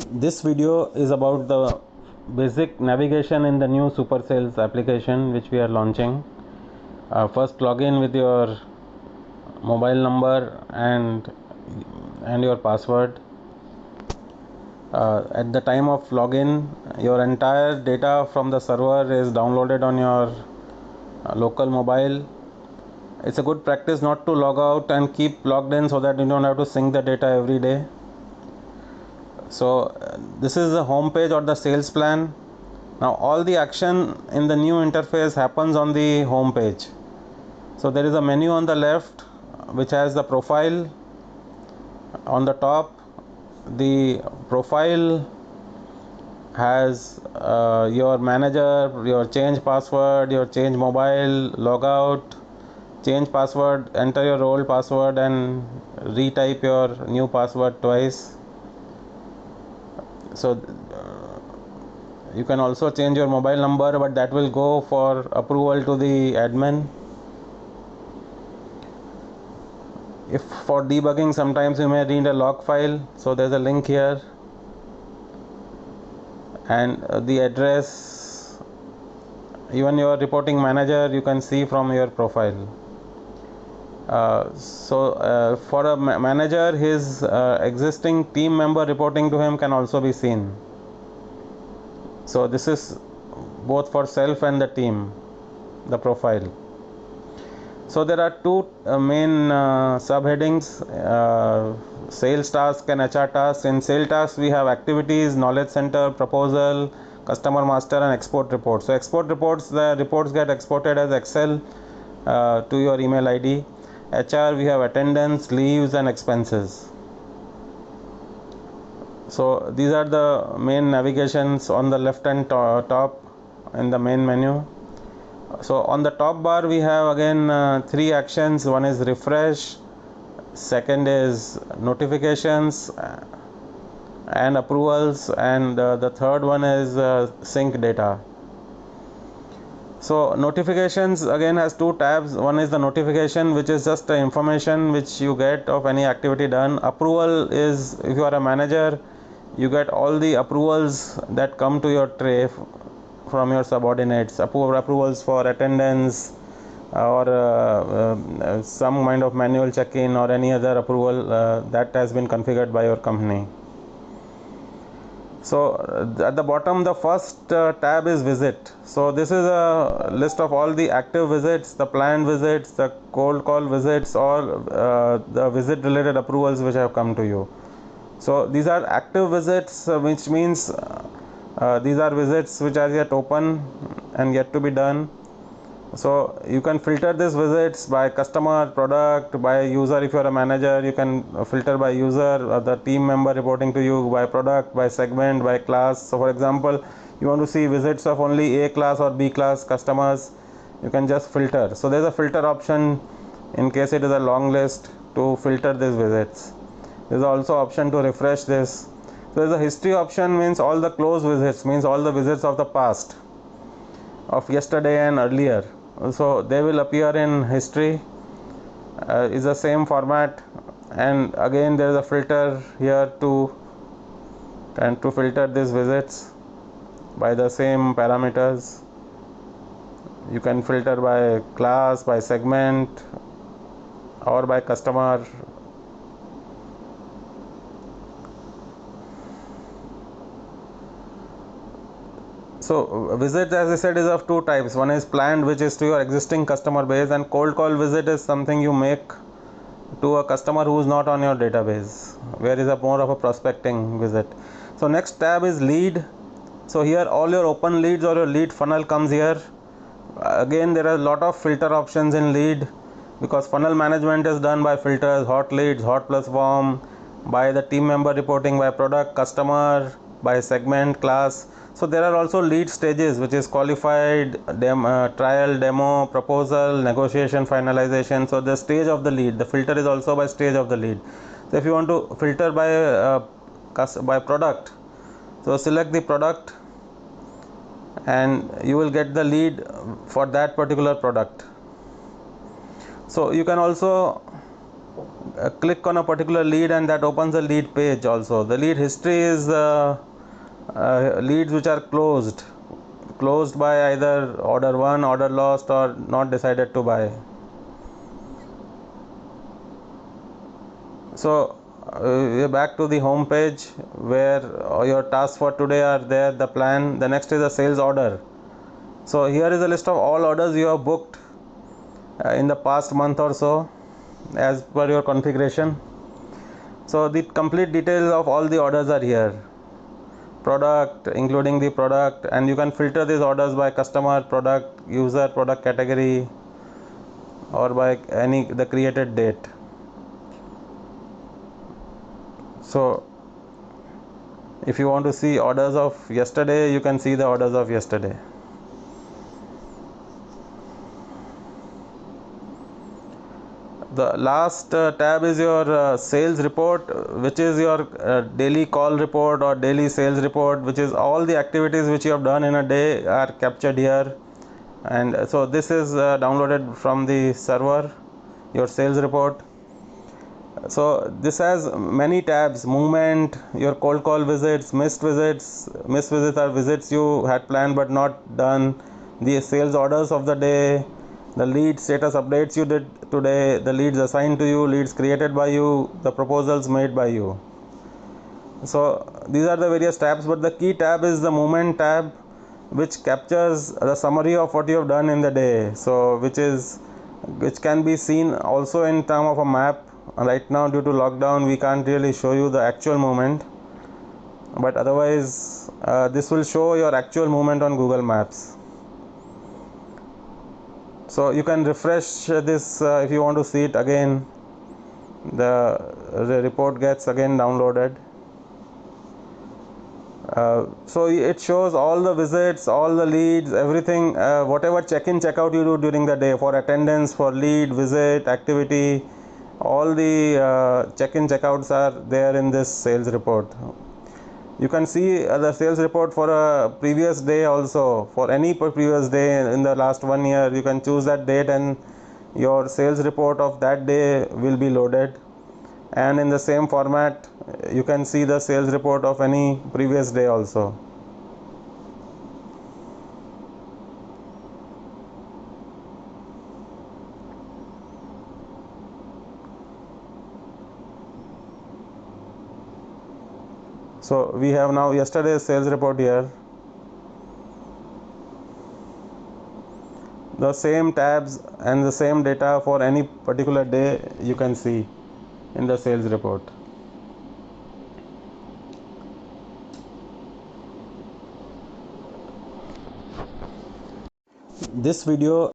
This video is about the basic navigation in the new Super Sales application which we are launching. First log in with your mobile number and your password. At the time of login, your entire data from the server is downloaded on your local mobile. It's a good practice not to log out and keep logged in so that you don't have to sync the data every day. So this is the home page or the sales plan. Now all the action in the new interface happens on the home page. So there is a menu on the left which has the profile. On the top, the profile has your manager, your change password, your change mobile, logout, change password, enter your old password and retype your new password twice. So you can also change your mobile number, but that will go for approval to the admin. If for debugging, sometimes you may need a log file, so there's a link here, and the address, even your reporting manager, you can see from your profile. For a manager, his existing team member reporting to him can also be seen. So this is both for self and the team, the profile. So there are two main subheadings, sales task and HR tasks. In sales tasks, we have activities, knowledge center, proposal, customer master and export reports. So export reports, the reports get exported as Excel to your email ID. HR, we have attendance, leaves and expenses. So these are the main navigations on the left and top in the main menu. So on the top bar we have again three actions. One is refresh, second is notifications and approvals, and the third one is sync data. So notifications again has two tabs. One is the notification, which is just the information which you get of any activity done. Approval is, if you are a manager, you get all the approvals that come to your tray from your subordinates, approvals for attendance or some kind of manual check-in or any other approval that has been configured by your company. So at the bottom, the first tab is visit. So this is a list of all the active visits, the planned visits, the cold call visits, or the visit related approvals which have come to you. So these are active visits, which means these are visits which are yet open and yet to be done. So you can filter these visits by customer, product, by user. If you are a manager, you can filter by user, the team member reporting to you, by product, by segment, by class. So for example, you want to see visits of only A class or B class customers, you can just filter. So there's a filter option in case it is a long list to filter these visits. There's also option to refresh this. So there's a history option, means all the close visits, means all the visits of the past, of yesterday and earlier. So they will appear in history. Is the same format, and again there is a filter here to filter these visits by the same parameters. You can filter by class, by segment, or by customer. So visit, as I said, is of two types. One is planned, which is to your existing customer base, and cold call visit is something you make to a customer who is not on your database, where is a more of a prospecting visit. So next tab is lead. So here all your open leads or your lead funnel comes here. Again, there are a lot of filter options in lead, because funnel management is done by filters: hot leads, hot plus warm, by the team member reporting, by product, customer, by segment, class. So there are also lead stages, which is qualified, trial, demo, proposal, negotiation, finalization. So the stage of the lead, the filter is also by stage of the lead. So if you want to filter by product, so select the product and you will get the lead for that particular product. So you can also click on a particular lead and that opens a lead page also. The lead history is leads which are closed by either order 1, order lost, or not decided to buy. So we're back to the home page where your tasks for today are there, the plan. The next is a sales order. So here is a list of all orders you have booked in the past month or so as per your configuration. So the complete details of all the orders are here, product, including the product, and you can filter these orders by customer, product, user, product category, or by the created date. So if you want to see orders of yesterday, you can see the orders of yesterday. The last tab is your sales report, which is your daily call report or daily sales report, which is all the activities which you have done in a day are captured here. And so this is downloaded from the server, your sales report. So this has many tabs: movement, your cold call visits, missed visits. Missed visits are visits you had planned but not done, the sales orders of the day, the lead status updates you did today, the leads assigned to you, leads created by you, the proposals made by you. So these are the various tabs, but the key tab is the movement tab, which captures the summary of what you have done in the day. So which can be seen also in term of a map. Right now, due to lockdown, we can't really show you the actual movement, but otherwise this will show your actual movement on Google Maps. So you can refresh this if you want to see it again. The report gets again downloaded. So it shows all the visits, all the leads, everything, whatever check-in, check-out you do during the day, for attendance, for lead, visit, activity, all the check-in, check-outs are there in this sales report. You can see the sales report for a previous day also, for any previous day in the last 1 year. You can choose that date and your sales report of that day will be loaded. And in the same format, you can see the sales report of any previous day also. So we have now yesterday's sales report here. The same tabs and the same data for any particular day you can see in the sales report. This video